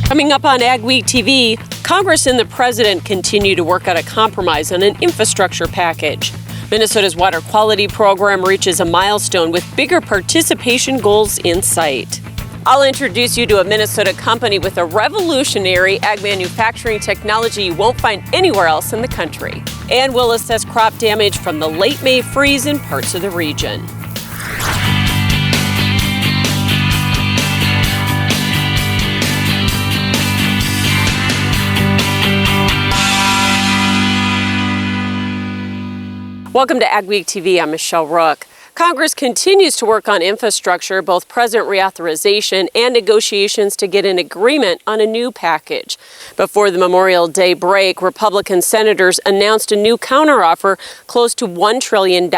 Coming up on Ag Week TV, Congress and the President continue to work out a compromise on an infrastructure package. Minnesota's water quality program reaches a milestone with bigger participation goals in sight. I'll introduce you to a Minnesota company with a revolutionary ag manufacturing technology you won't find anywhere else in the country. And we'll assess crop damage from the late May freeze in parts of the region. Welcome to Ag Week TV. I'm Michelle Rook. Congress continues to work on infrastructure, both President reauthorization and negotiations to get an agreement on a new package. Before the Memorial Day break, Republican senators announced a new counteroffer close to $1 trillion,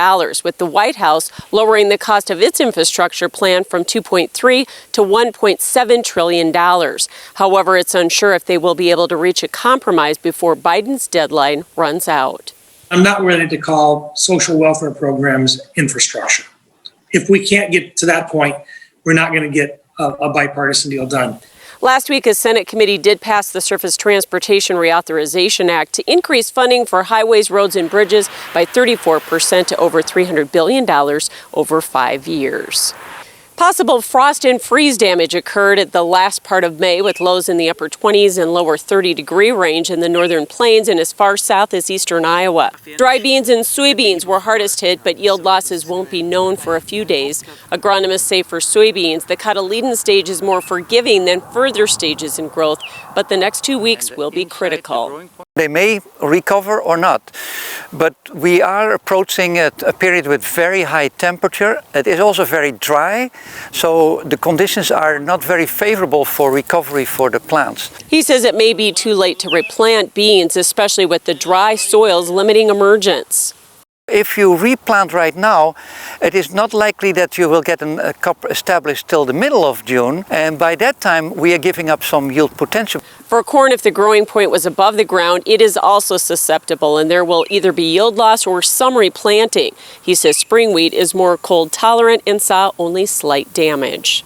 with the White House lowering the cost of its infrastructure plan from $2.3 to $1.7 trillion. However, it's unsure if they will be able to reach a compromise before Biden's deadline runs out. I'm not ready to call social welfare programs infrastructure. If we can't get to that point, we're not going to get a bipartisan deal done. Last week, a Senate committee did pass the Surface Transportation Reauthorization Act to increase funding for highways, roads, and bridges by 34% to over $300 billion over 5 years. Possible frost and freeze damage occurred at the last part of May, with lows in the upper 20s and lower 30-degree range in the northern plains and as far south as eastern Iowa. Dry beans and soybeans were hardest hit, but yield losses won't be known for a few days. Agronomists say for soybeans, the cotyledon stage is more forgiving than further stages in growth, but the next 2 weeks will be critical. They may recover or not, but we are approaching a period with very high temperature. It is also very dry, so the conditions are not very favorable for recovery for the plants. He says it may be too late to replant beans, especially with the dry soils limiting emergence. If you replant right now, it is not likely that you will get a crop established till the middle of June, and by that time we are giving up some yield potential. For corn, if the growing point was above the ground, it is also susceptible, and there will either be yield loss or some replanting. He says spring wheat is more cold tolerant and saw only slight damage.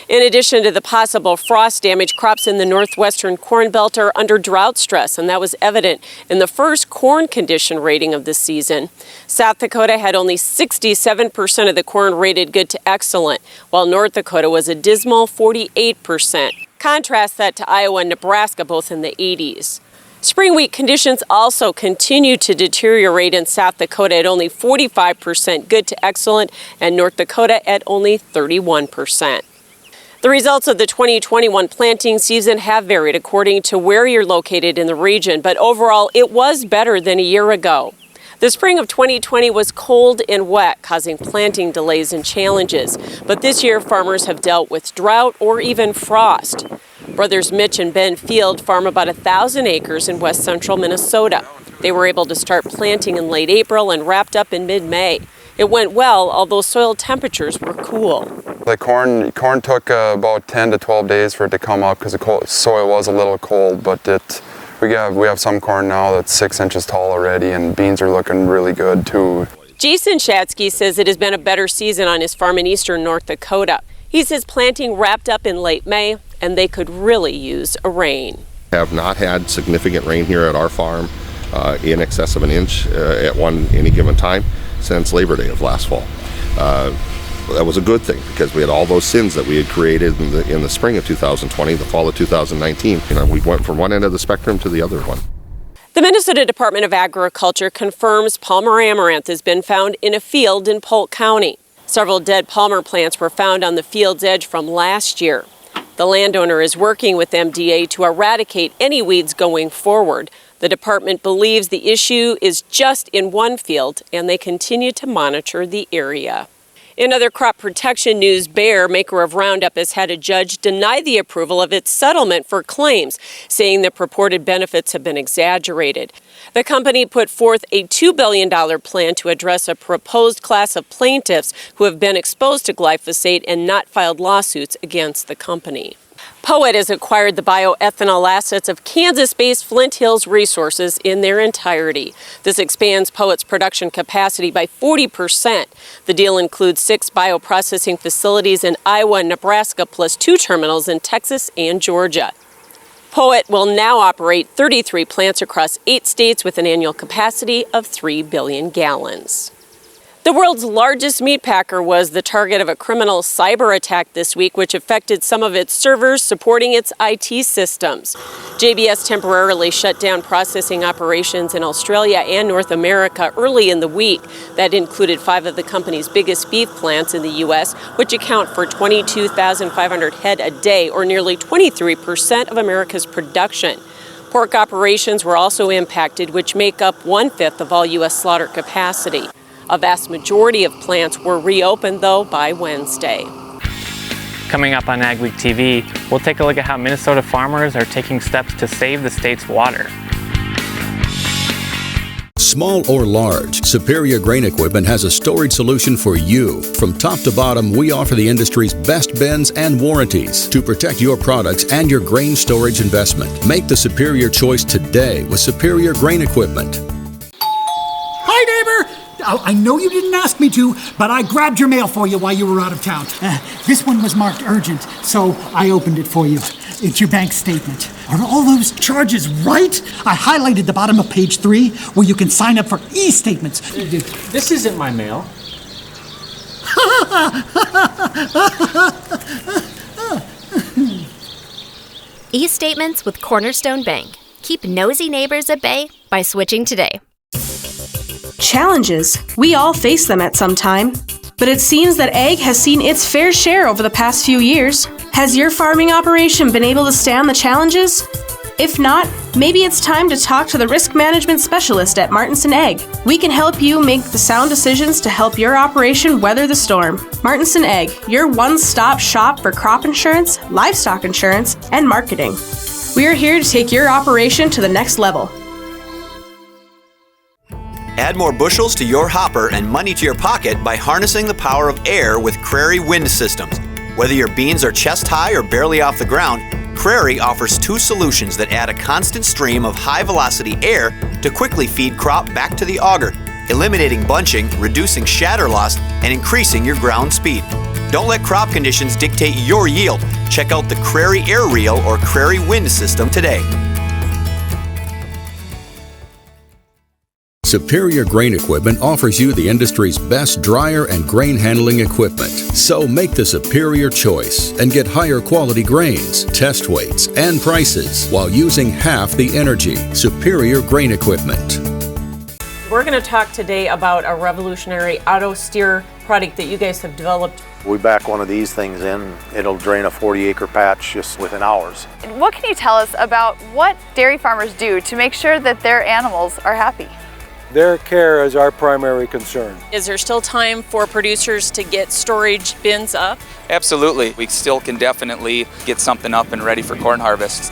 In addition to the possible frost damage, crops in the northwestern Corn Belt are under drought stress, and that was evident in the first corn condition rating of the season. South Dakota had only 67% of the corn rated good to excellent, while North Dakota was a dismal 48%. Contrast that to Iowa and Nebraska, both in the 80s. Spring wheat conditions also continue to deteriorate in South Dakota at only 45% good to excellent, and North Dakota at only 31%. The results of the 2021 planting season have varied according to where you're located in the region, but overall it was better than a year ago. The spring of 2020 was cold and wet, causing planting delays and challenges. But this year, farmers have dealt with drought or even frost. Brothers Mitch and Ben Field farm about 1,000 acres in west central Minnesota. They were able to start planting in late April and wrapped up in mid-May. It went well, although soil temperatures were cool. The corn took about 10 to 12 days for it to come up because the soil was a little cold, but we have some corn now that's 6 inches tall already, and beans are looking really good too. Jason Shatsky says it has been a better season on his farm in eastern North Dakota. He says planting wrapped up in late May, and they could really use a rain. Have not had significant rain here at our farm, in excess of an inch at any given time since Labor Day of last fall. That was a good thing because we had all those sins that we had created in the spring of 2020, the fall of 2019. We went from one end of the spectrum to the other one. The Minnesota Department of Agriculture confirms Palmer amaranth has been found in a field in Polk County. Several dead Palmer plants were found on the field's edge from last year. The landowner is working with MDA to eradicate any weeds going forward. The department believes the issue is just in one field, and they continue to monitor the area. In other crop protection news, Bayer, maker of Roundup, has had a judge deny the approval of its settlement for claims, saying the purported benefits have been exaggerated. The company put forth a $2 billion plan to address a proposed class of plaintiffs who have been exposed to glyphosate and not filed lawsuits against the company. POET has acquired the bioethanol assets of Kansas-based Flint Hills Resources in their entirety. This expands POET's production capacity by 40%. The deal includes 6 bioprocessing facilities in Iowa and Nebraska, plus 2 terminals in Texas and Georgia. Poet will now operate 33 plants across 8 states with an annual capacity of 3 billion gallons. The world's largest meat packer was the target of a criminal cyber attack this week, which affected some of its servers supporting its IT systems. JBS temporarily shut down processing operations in Australia and North America early in the week. That included 5 of the company's biggest beef plants in the U.S., which account for 22,500 head a day, or nearly 23% of America's production. Pork operations were also impacted, which make up 1/5 of all U.S. slaughter capacity. A vast majority of plants were reopened, though, by Wednesday. Coming up on AgweekTV, we'll take a look at how Minnesota farmers are taking steps to save the state's water. Small or large, Superior Grain Equipment has a storage solution for you. From top to bottom, we offer the industry's best bins and warranties to protect your products and your grain storage investment. Make the superior choice today with Superior Grain Equipment. Hi, neighbor! I know you didn't ask me to, but I grabbed your mail for you while you were out of town. This one was marked urgent, so I opened it for you. It's your bank statement. Are all those charges right? I highlighted the bottom of page 3 where you can sign up for e-statements. This isn't my mail. E-statements with Cornerstone Bank. Keep nosy neighbors at bay by switching today. Challenges. We all face them at some time. But it seems that ag has seen its fair share over the past few years. Has your farming operation been able to stand the challenges? If not, maybe it's time to talk to the risk management specialist at Martinson Ag. We can help you make the sound decisions to help your operation weather the storm. Martinson Ag, your one-stop shop for crop insurance, livestock insurance, and marketing. We are here to take your operation to the next level. Add more bushels to your hopper and money to your pocket by harnessing the power of air with Crary Wind Systems. Whether your beans are chest high or barely off the ground, Crary offers 2 solutions that add a constant stream of high-velocity air to quickly feed crop back to the auger, eliminating bunching, reducing shatter loss, and increasing your ground speed. Don't let crop conditions dictate your yield. Check out the Crary Air Reel or Crary Wind System today. Superior Grain Equipment offers you the industry's best dryer and grain handling equipment. So make the superior choice and get higher quality grains, test weights, and prices while using half the energy. Superior Grain Equipment. We're going to talk today about a revolutionary auto steer product that you guys have developed. We back one of these things in, it'll drain a 40-acre patch just within hours. What can you tell us about what dairy farmers do to make sure that their animals are happy? Their care is our primary concern. Is there still time for producers to get storage bins up? Absolutely. We still can definitely get something up and ready for corn harvest.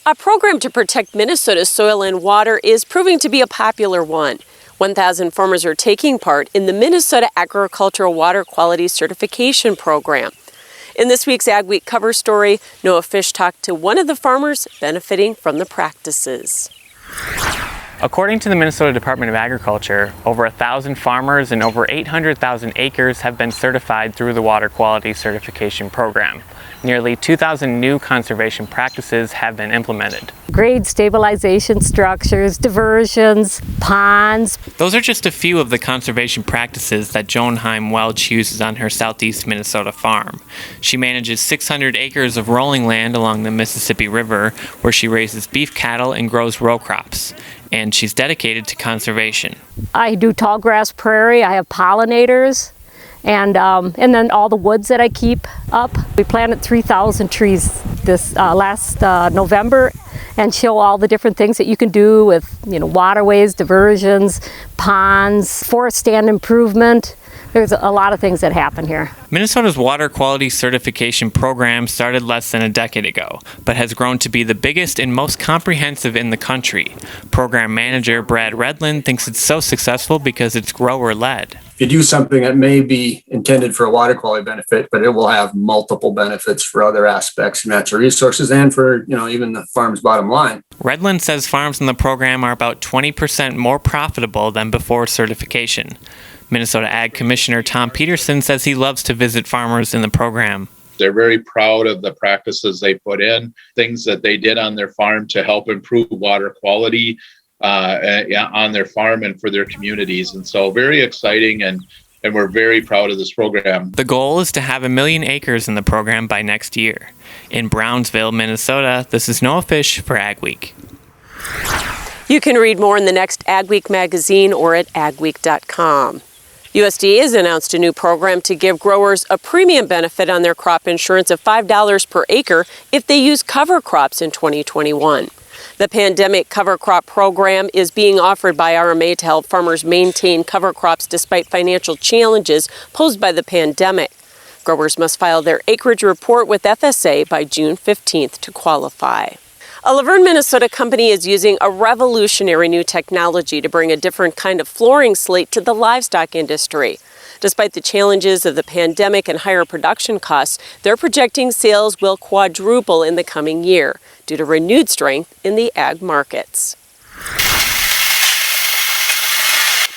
A program to protect Minnesota's soil and water is proving to be a popular one. 1,000 farmers are taking part in the Minnesota Agricultural Water Quality Certification Program. In this week's Ag Week cover story, Noah Fish talked to one of the farmers benefiting from the practices. According to the Minnesota Department of Agriculture, over 1,000 farmers and over 800,000 acres have been certified through the Water Quality Certification Program. Nearly 2,000 new conservation practices have been implemented. Grade stabilization structures, diversions, ponds. Those are just a few of the conservation practices that Joan Heim Welch uses on her southeast Minnesota farm. She manages 600 acres of rolling land along the Mississippi River, where she raises beef cattle and grows row crops. And she's dedicated to conservation. I do tall grass prairie, I have pollinators, and then all the woods that I keep up. We planted 3,000 trees this last November, and show all the different things that you can do with, waterways, diversions, ponds, forest stand improvement. There's a lot of things that happen here. Minnesota's Water Quality Certification Program started less than a decade ago, but has grown to be the biggest and most comprehensive in the country. Program manager Brad Redland thinks it's so successful because it's grower-led. If you do something that may be intended for a water quality benefit, but it will have multiple benefits for other aspects of natural resources and for, even the farm's bottom line. Redland says farms in the program are about 20% more profitable than before certification. Minnesota Ag Commissioner Tom Peterson says he loves to visit farmers in the program. They're very proud of the practices they put in, things that they did on their farm to help improve water quality on their farm and for their communities. And so very exciting, and we're very proud of this program. The goal is to have 1 million acres in the program by next year. In Brownsville, Minnesota, this is Noah Fish for Ag Week. You can read more in the next Ag Week magazine or at agweek.com. USDA has announced a new program to give growers a premium benefit on their crop insurance of $5 per acre if they use cover crops in 2021. The pandemic cover crop program is being offered by RMA to help farmers maintain cover crops despite financial challenges posed by the pandemic. Growers must file their acreage report with FSA by June 15th to qualify. A Laverne, Minnesota company is using a revolutionary new technology to bring a different kind of flooring slate to the livestock industry. Despite the challenges of the pandemic and higher production costs, they're projecting sales will quadruple in the coming year due to renewed strength in the ag markets.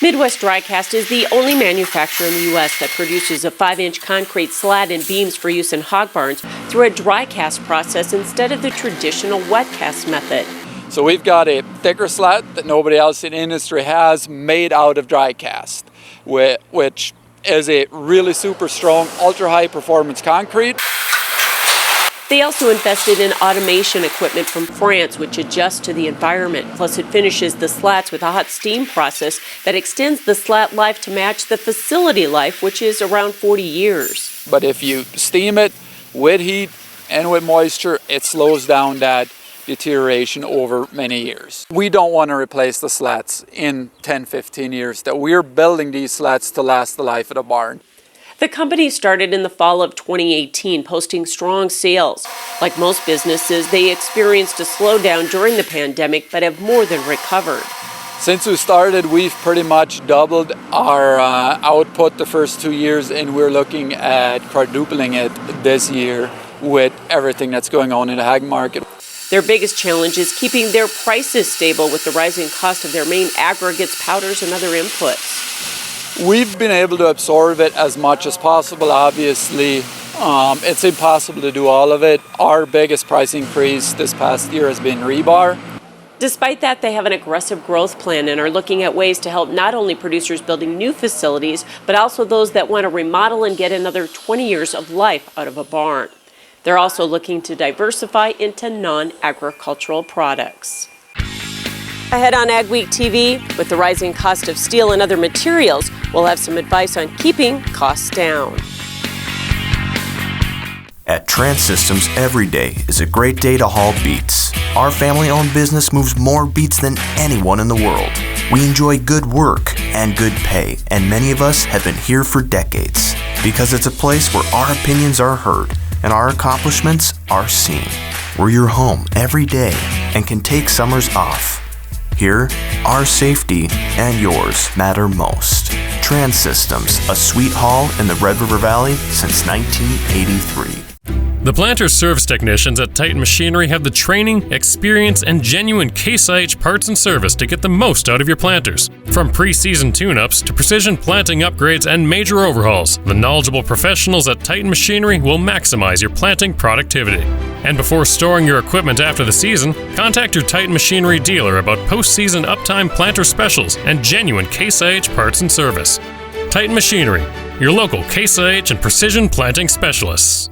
Midwest Drycast is the only manufacturer in the U.S. that produces a 5-inch concrete slat and beams for use in hog barns through a dry cast process instead of the traditional wet cast method. So we've got a thicker slat that nobody else in the industry has, made out of dry cast, which is a really super strong, ultra high performance concrete. They also invested in automation equipment from France, which adjusts to the environment. Plus, it finishes the slats with a hot steam process that extends the slat life to match the facility life, which is around 40 years. But if you steam it with heat and with moisture, it slows down that deterioration over many years. We don't want to replace the slats in 10, 15 years. That we're building these slats to last the life of the barn. The company started in the fall of 2018, posting strong sales. Like most businesses, they experienced a slowdown during the pandemic, but have more than recovered. Since we started, we've pretty much doubled our output the first 2 years, and we're looking at quadrupling it this year with everything that's going on in the ag market. Their biggest challenge is keeping their prices stable with the rising cost of their main aggregates, powders, and other inputs. We've been able to absorb it as much as possible. Obviously, it's impossible to do all of it. Our biggest price increase this past year has been rebar. Despite that, they have an aggressive growth plan and are looking at ways to help not only producers building new facilities, but also those that want to remodel and get another 20 years of life out of a barn. They're also looking to diversify into non-agricultural products. Ahead on AgweekTV, with the rising cost of steel and other materials, we'll have some advice on keeping costs down. At Trans Systems, every day is a great day to haul beets. Our family-owned business moves more beets than anyone in the world. We enjoy good work and good pay, and many of us have been here for decades because it's a place where our opinions are heard and our accomplishments are seen. We're your home every day and can take summers off. Here, our safety and yours matter most. Trans Systems, a sweet haul in the Red River Valley since 1983. The planter service technicians at Titan Machinery have the training, experience, and genuine Case IH parts and service to get the most out of your planters. From pre-season tune-ups to precision planting upgrades and major overhauls, the knowledgeable professionals at Titan Machinery will maximize your planting productivity. And before storing your equipment after the season, contact your Titan Machinery dealer about post-season uptime planter specials and genuine Case IH parts and service. Titan Machinery, your local Case IH and precision planting specialists.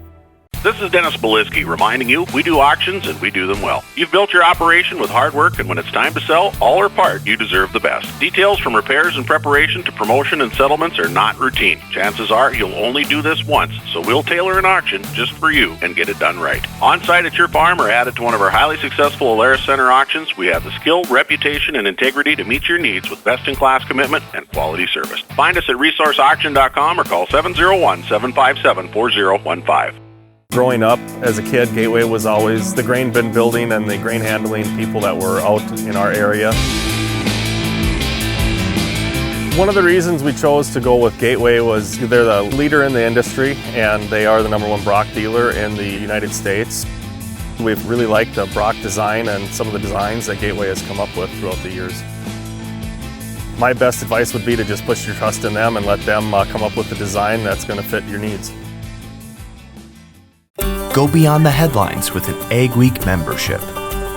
This is Dennis Beliski reminding you we do auctions and we do them well. You've built your operation with hard work, and when it's time to sell, all or part, you deserve the best. Details from repairs and preparation to promotion and settlements are not routine. Chances are you'll only do this once, so we'll tailor an auction just for you and get it done right. On-site at your farm or added to one of our highly successful Alaris Center auctions, we have the skill, reputation, and integrity to meet your needs with best-in-class commitment and quality service. Find us at resourceauction.com or call 701-757-4015. Growing up as a kid, Gateway was always the grain bin building and the grain handling people that were out in our area. One of the reasons we chose to go with Gateway was they're the leader in the industry and they are the #1 Brock dealer in the United States. We've really liked the Brock design and some of the designs that Gateway has come up with throughout the years. My best advice would be to just put your trust in them and let them come up with the design that's going to fit your needs. Go beyond the headlines with an Ag Week membership.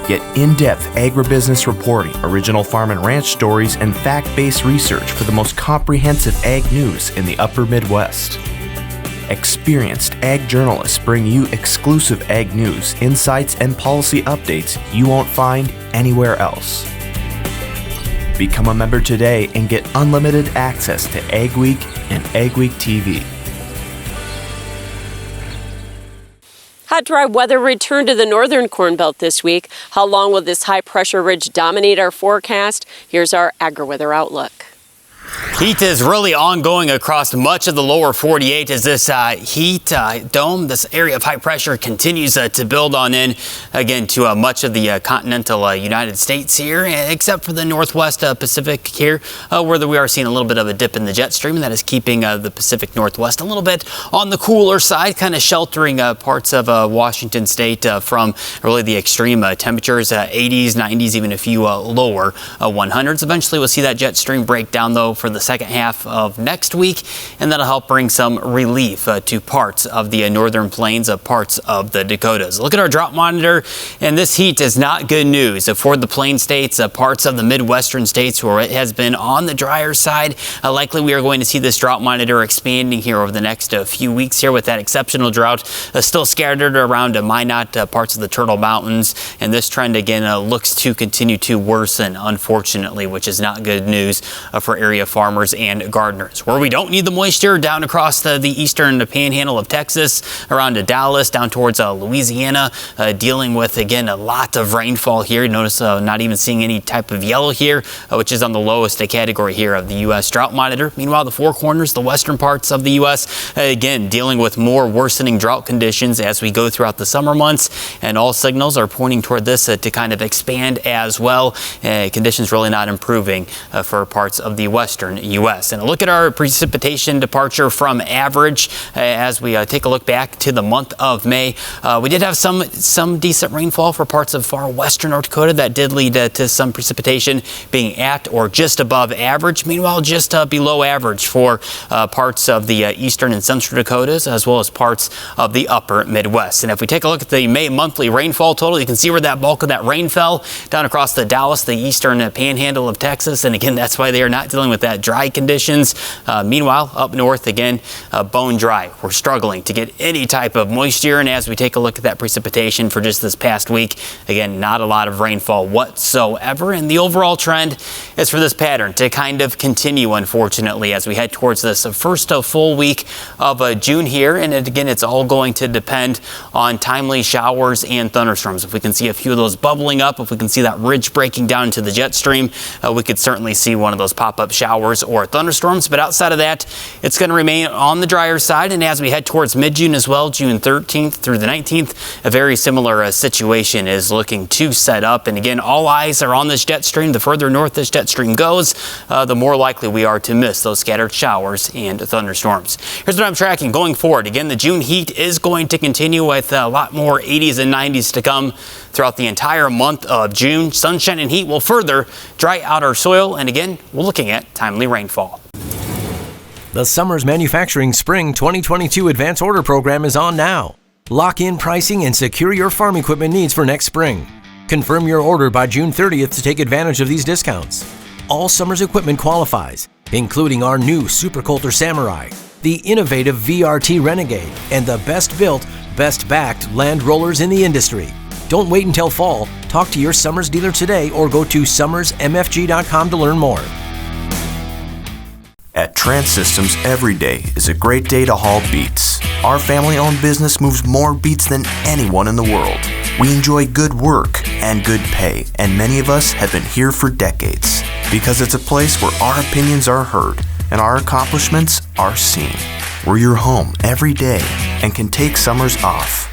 Get in-depth agribusiness reporting, original farm and ranch stories, and fact-based research for the most comprehensive ag news in the upper Midwest. Experienced ag journalists bring you exclusive ag news, insights, and policy updates you won't find anywhere else. Become a member today and get unlimited access to Ag Week and AgweekTV. Hot, dry weather returned to the northern Corn Belt this week. How long will this high-pressure ridge dominate our forecast? Here's our AgriWeather outlook. Heat is really ongoing across much of the lower 48 as this heat dome, this area of high pressure, continues to build on in again to much of the continental United States here, except for the northwest Pacific here, where we are seeing a little bit of a dip in the jet stream, and that is keeping the Pacific Northwest a little bit on the cooler side, kind of sheltering parts of Washington State from really the extreme temperatures, 80s, 90s, even a few lower 100s. Eventually, we'll see that jet stream break down, though, for the second half of next week, and that'll help bring some relief to parts of the northern plains, parts of the Dakotas. Look at our drought monitor, and this heat is not good news for the plain states, parts of the Midwestern states where it has been on the drier side. Likely we are going to see this drought monitor expanding here over the next few weeks here with that exceptional drought still scattered around Minot, parts of the Turtle Mountains, and this trend again looks to continue to worsen, unfortunately, which is not good news for area farmers and gardeners. Where we don't need the moisture, down across the eastern panhandle of Texas, around to Dallas, down towards Louisiana, dealing with, again, a lot of rainfall here. Notice not even seeing any type of yellow here, which is on the lowest category here of the U.S. drought monitor. Meanwhile, the Four Corners, the western parts of the U.S., again, dealing with more worsening drought conditions as we go throughout the summer months, and all signals are pointing toward this to kind of expand as well. Conditions really not improving for parts of the western U.S. And a look at our precipitation departure from average as we take a look back to the month of May. We did have some decent rainfall for parts of far western North Dakota that did lead to some precipitation being at or just above average. Meanwhile, just below average for parts of the eastern and central Dakotas, as well as parts of the upper Midwest. And if we take a look at the May monthly rainfall total, you can see where that bulk of that rain fell down across the Dallas, the eastern panhandle of Texas. And again, that's why they are not dealing with that dry conditions. Meanwhile, up north, again, bone dry. We're struggling to get any type of moisture. And as we take a look at that precipitation for just this past week, again, not a lot of rainfall whatsoever. And the overall trend is for this pattern to kind of continue, unfortunately, as we head towards this first full week of June here. And again, it's all going to depend on timely showers and thunderstorms. If we can see a few of those bubbling up, if we can see that ridge breaking down into the jet stream, we could certainly see one of those pop-up showers or thunderstorms. But outside of that, it's going to remain on the drier side. And as we head towards mid-June as well, June 13th through the 19th, a very similar situation is looking to set up. And again, all eyes are on this jet stream. The further north this jet stream goes, the more likely we are to miss those scattered showers and thunderstorms. Here's what I'm tracking going forward. Again, the June heat is going to continue with a lot more 80s and 90s to come throughout the entire month of June. Sunshine and heat will further dry out our soil. And again, we're looking at timely rainfall. The Summers Manufacturing Spring 2022 Advance Order Program is on now. Lock in pricing and secure your farm equipment needs for next spring. Confirm your order by June 30th to take advantage of these discounts. All Summers equipment qualifies, including our new Super Coulter Samurai, the innovative VRT Renegade, and the best built, best backed land rollers in the industry. Don't wait until fall. Talk to your Summers dealer today or go to summersmfg.com to learn more. At Trans Systems, every day is a great day to haul beets. Our family-owned business moves more beets than anyone in the world. We enjoy good work and good pay, and many of us have been here for decades because it's a place where our opinions are heard and our accomplishments are seen. We're your home every day and can take summers off.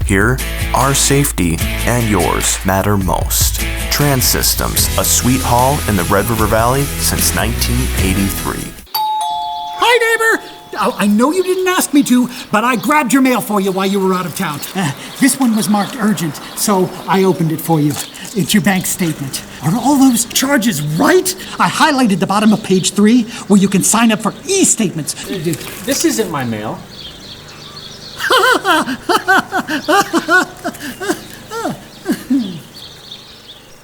Here, our safety and yours matter most. Trans Systems, a sweet haul in the Red River Valley since 1983. Hi, neighbor! I know you didn't ask me to, but I grabbed your mail for you while you were out of town. This one was marked urgent, so I opened it for you. It's your bank statement. Are all those charges right? I highlighted the bottom of page 3 where you can sign up for e-statements. This isn't my mail.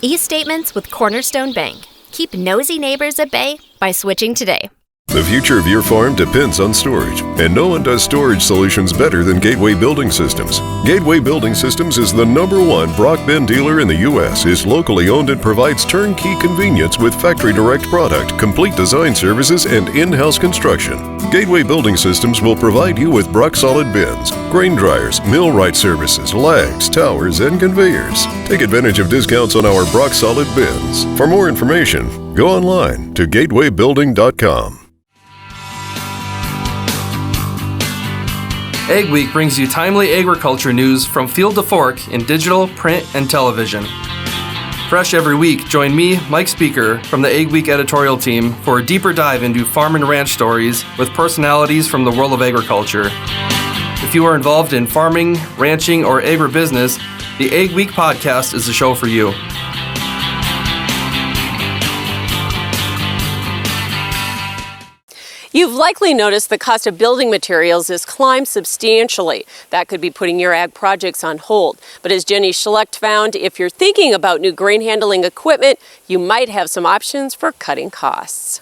E-statements with Cornerstone Bank. Keep nosy neighbors at bay by switching today. The future of your farm depends on storage, and no one does storage solutions better than Gateway Building Systems. Gateway Building Systems is the #1 Brock bin dealer in the U.S., is locally owned and provides turnkey convenience with factory direct product, complete design services, and in-house construction. Gateway Building Systems will provide you with Brock solid bins, grain dryers, millwright services, lags, towers, and conveyors. Take advantage of discounts on our Brock solid bins. For more information, go online to gatewaybuilding.com. Ag Week brings you timely agriculture news from field to fork in digital, print, and television. Fresh every week, join me, Mike Speaker, from the Ag Week editorial team for a deeper dive into farm and ranch stories with personalities from the world of agriculture. If you are involved in farming, ranching, or agribusiness, the Ag Week podcast is the show for you. You've likely noticed the cost of building materials has climbed substantially. That could be putting your ag projects on hold. But as Jenny Schlecht found, if you're thinking about new grain handling equipment, you might have some options for cutting costs.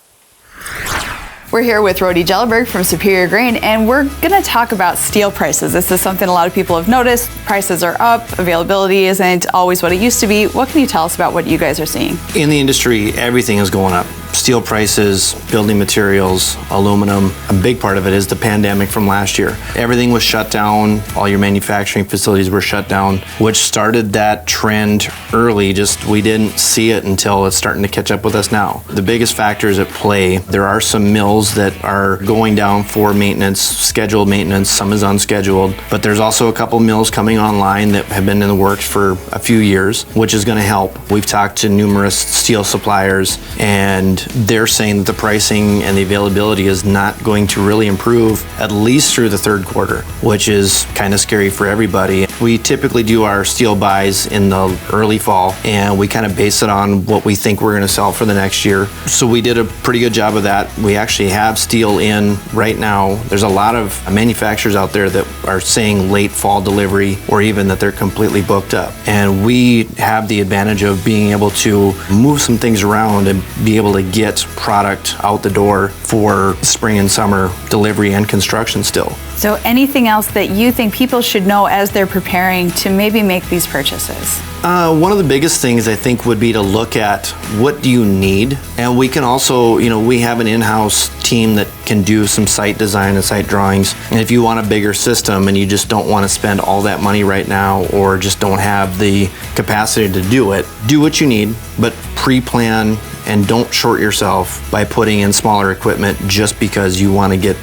We're here with Rody Jelleberg from Superior Grain, and we're going to talk about steel prices. This is something a lot of people have noticed. Prices are up, availability isn't always what it used to be. What can you tell us about what you guys are seeing? In the industry, everything is going up. Steel prices, building materials, aluminum. A big part of it is the pandemic from last year. Everything was shut down. All your manufacturing facilities were shut down, which started that trend early. Just we didn't see it until it's starting to catch up with us now. The biggest factors at play, there are some mills that are going down for maintenance, scheduled maintenance, some is unscheduled, but there's also a couple mills coming online that have been in the works for a few years, which is going to help. We've talked to numerous steel suppliers, and they're saying that the pricing and the availability is not going to really improve at least through the third quarter, which is kind of scary for everybody. We typically do our steel buys in the early fall, and we kind of base it on what we think we're going to sell for the next year. So we did a pretty good job of that. We actually have steel in right now. There's a lot of manufacturers out there that are saying late fall delivery, or even that they're completely booked up. And we have the advantage of being able to move some things around and be able to get product out the door for spring and summer delivery and construction still. So anything else that you think people should know as they're preparing to maybe make these purchases? One of the biggest things I think would be to look at what do you need, and we can also, we have an in-house team that can do some site design and site drawings. And if you want a bigger system and you just don't want to spend all that money right now, or just don't have the capacity to do it, do what you need, but pre-plan and don't short yourself by putting in smaller equipment just because you want to get,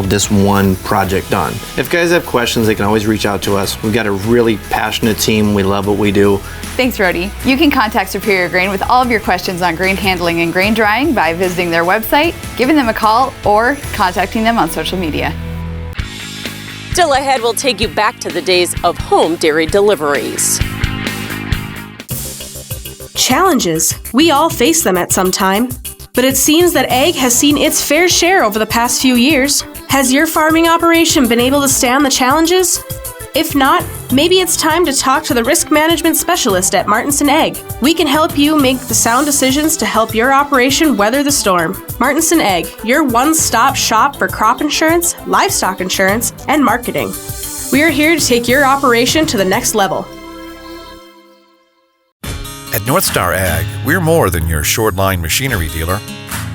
this one project done. If guys have questions, they can always reach out to us. We've got a really passionate team. We love what we do. Thanks, Rody. You can contact Superior Grain with all of your questions on grain handling and grain drying by visiting their website, giving them a call, or contacting them on social media. Still ahead, we'll take you back to the days of home dairy deliveries. Challenges. We all face them at some time. But it seems that ag has seen its fair share over the past few years. Has your farming operation been able to stand the challenges? If not, maybe it's time to talk to the risk management specialist at Martinson Ag. We can help you make the sound decisions to help your operation weather the storm. Martinson Ag, your one-stop shop for crop insurance, livestock insurance, and marketing. We are here to take your operation to the next level. At North Star Ag, we're more than your short-line machinery dealer.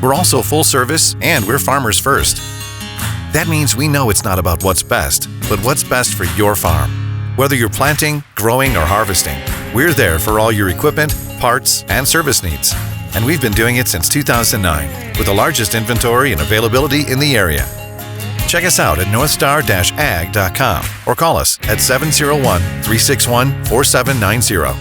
We're also full service, and we're farmers first. That means we know it's not about what's best, but what's best for your farm. Whether you're planting, growing, or harvesting, we're there for all your equipment, parts, and service needs. And we've been doing it since 2009, with the largest inventory and availability in the area. Check us out at northstar-ag.com or call us at 701-361-4790.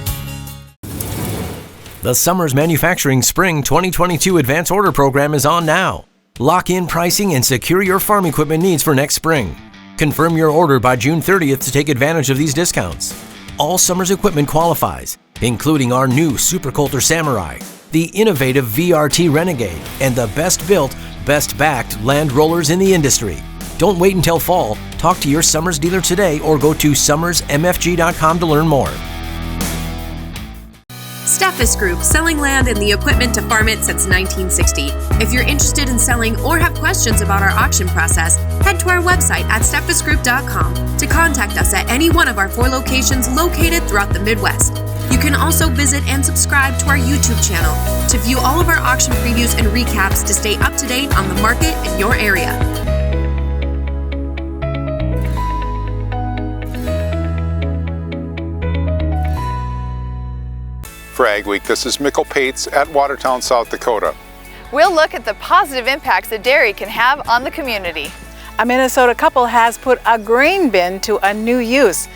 The Summers Manufacturing Spring 2022 Advance Order Program is on now. Lock in pricing and secure your farm equipment needs for next spring. Confirm your order by June 30th to take advantage of these discounts. All Summers equipment qualifies. including our new Super Coulter Samurai, the innovative VRT Renegade, and the best built, best backed land rollers in the industry. Don't wait until fall. Talk to your Summers dealer today or go to summersmfg.com to learn more. Steffes Group, selling land and the equipment to farm it since 1960. If you're interested in selling or have questions about our auction process, head to our website at steffesgroup.com to contact us at any one of our 4 locations located throughout the Midwest. You can also visit and subscribe to our YouTube channel to view all of our auction previews and recaps to stay up to date on the market in your area. For Ag Week, this is Mickle Pates at Watertown, South Dakota. We'll look at the positive impacts that dairy can have on the community. A Minnesota couple has put a grain bin to a new use.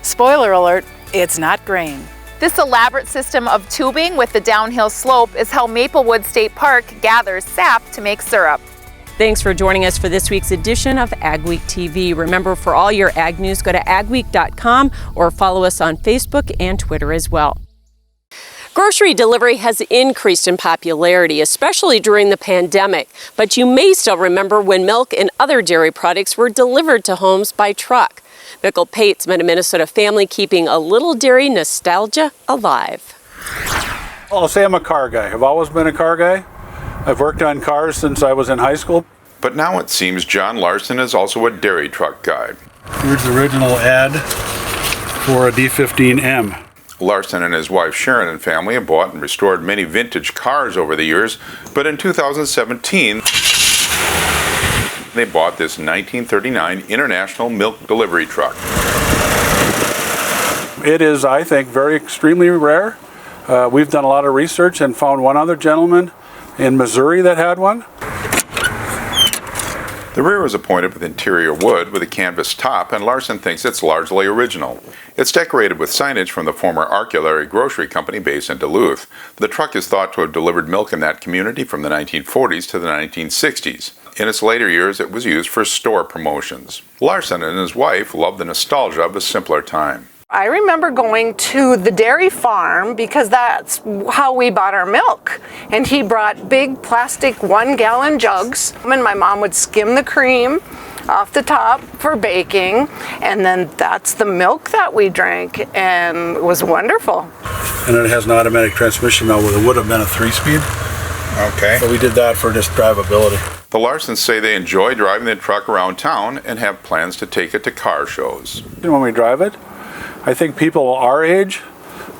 Spoiler alert, it's not grain. This elaborate system of tubing with the downhill slope is how Maplewood State Park gathers sap to make syrup. Thanks for joining us for this week's edition of Ag Week TV. Remember, for all your ag news, go to agweek.com or follow us on Facebook and Twitter as well. Grocery delivery has increased in popularity, especially during the pandemic, but you may still remember when milk and other dairy products were delivered to homes by truck. Mickle Pates met a Minnesota family keeping a little dairy nostalgia alive. I'll say I'm a car guy. I've always been a car guy. I've worked on cars since I was in high school. But now it seems John Larson is also a dairy truck guy. Here's the original ad for a D15M. Larson and his wife Sharon and family have bought and restored many vintage cars over the years, but in 2017 they bought this 1939 International Milk Delivery Truck. It is, I think, very extremely rare. We've done a lot of research and found one other gentleman in Missouri that had one. The rear is appointed with interior wood with a canvas top, and Larson thinks it's largely original. It's decorated with signage from the former Arculary grocery company based in Duluth. The truck is thought to have delivered milk in that community from the 1940s to the 1960s. In its later years, it was used for store promotions. Larson and his wife loved the nostalgia of a simpler time. I remember going to the dairy farm because that's how we bought our milk. And he brought big plastic 1-gallon jugs, and my mom would skim the cream off the top for baking, and then that's the milk that we drank, and it was wonderful. And it has an automatic transmission now where it would have been a 3-speed. Okay. So we did that for just drivability. The Larsons say they enjoy driving the truck around town and have plans to take it to car shows. When we drive it, I think people our age,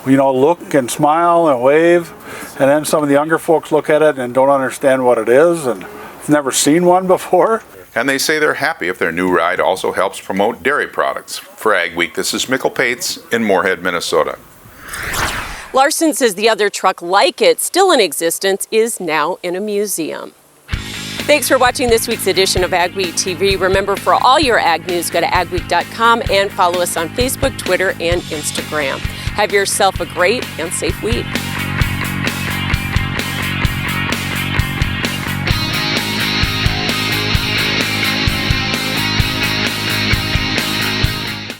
look and smile and wave, and then some of the younger folks look at it and don't understand what it is and have never seen one before. And they say they're happy if their new ride also helps promote dairy products. For Ag Week, this is Mickle Pates in Moorhead, Minnesota. Larson says the other truck like it, still in existence, is now in a museum. Thanks for watching this week's edition of Ag Week TV. Remember, for all your ag news, go to agweek.com and follow us on Facebook, Twitter, and Instagram. Have yourself a great and safe week.